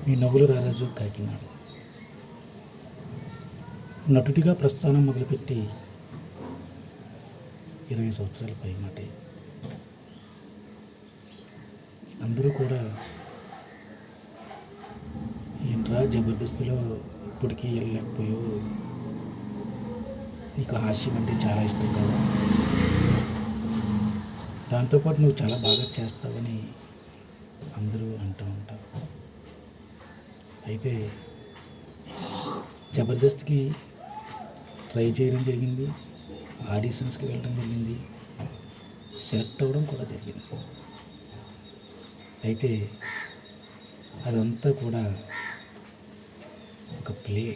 మీ నవ్వుల రారాజు కాకినాడ. నటుడిగా ప్రస్థానం మొదలుపెట్టి 20 సంవత్సరాల పైమాటే. అందరూ కూడా ఏంట్రా జబర్దస్త్లో ఇప్పటికీ వెళ్ళలేకపోయావు, నీకు హాస్యం అంటే చాలా ఇష్టం కదా, దాంతోపాటు నువ్వు చాలా బాగా చేస్తావని అందరూ అంటూ ఉంటారు. అయితే జబర్దస్త్కి ట్రై చేయడం జరిగింది, ఆడిషన్స్కి వెళ్ళడం జరిగింది, సెలెక్ట్ అవ్వడం కూడా జరిగింది. అయితే అదంతా కూడా ఒక ప్లే,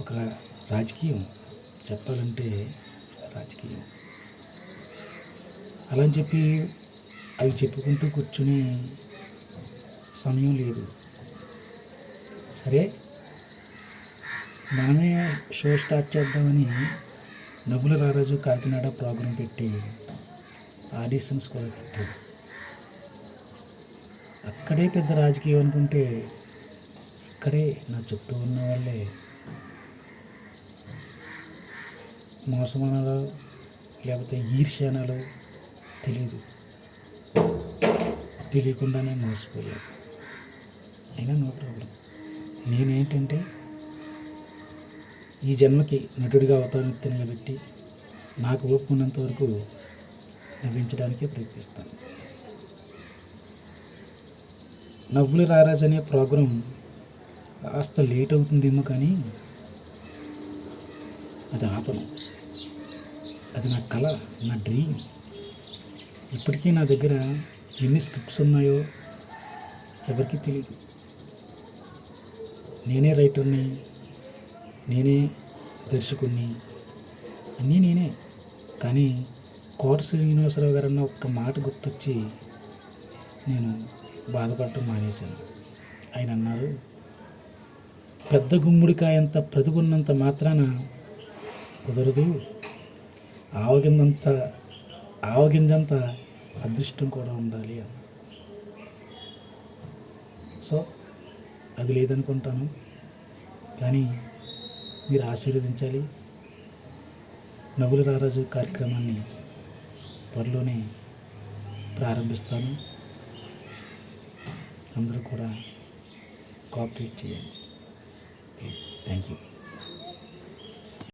ఒక రాజకీయం, చెప్పాలంటే రాజకీయం. అలా అని చెప్పి అవి చెప్పుకుంటూ కూర్చునే సమయం లేదు. సరే, మనమే షో స్టార్ట్ చేద్దామని నవ్వుల రారాజు కాకినాడ ప్రోగ్రాం పెట్టి ఆడిషన్స్ కూడా పెట్టాడు. అక్కడే పెద్ద రాజకీయం అనుకుంటే ఇక్కడే నా చుట్టూ ఉన్న వాళ్ళే మోసమనాలో లేకపోతే ఈర్ష్యానాలో తెలియకుండానే మోసపోయారు. అయినా నో ప్రాబ్లం. నేనేంటంటే ఈ జన్మకి నటుడిగా అవతారం పెట్టి నాకు ఓపుకున్నంత వరకు నవ్వించడానికే ప్రయత్నిస్తాను. నవ్వుల రారాజు అనే ప్రోగ్రాం కాస్త లేట్ అవుతుందేమో, కానీ అది ఆపను. అది నా కళ, నా డ్రీమ్. ఇప్పటికీ నా దగ్గర ఎన్ని స్క్రిప్ట్స్ ఉన్నాయో ఎవరికి తెలియదు. నేనే రైటర్ని, నేనే దర్శకుడిని, అన్నీ నేనే. కానీ కోట శ్రీనివాసరావు గారు అన్న ఒక్క మాట గుర్తొచ్చి నేను బాధపడటం మానేశాను. ఆయన అన్నారు, పెద్ద గుమ్మడికాయంత ప్రతిభ ఉన్నంత మాత్రాన కుదరదు, ఆవగింజంత అదృష్టం కూడా ఉండాలి అని. సో అది లేదనుకుంటాను, కానీ మీరు ఆశీర్వదించాలి. నవ్వుల రారాజు కార్యక్రమాన్ని త్వరలోనే ప్రారంభిస్తాను. అందరూ కూడా కోఆపరేట్ చేయండి ప్లీజ్. Thank you.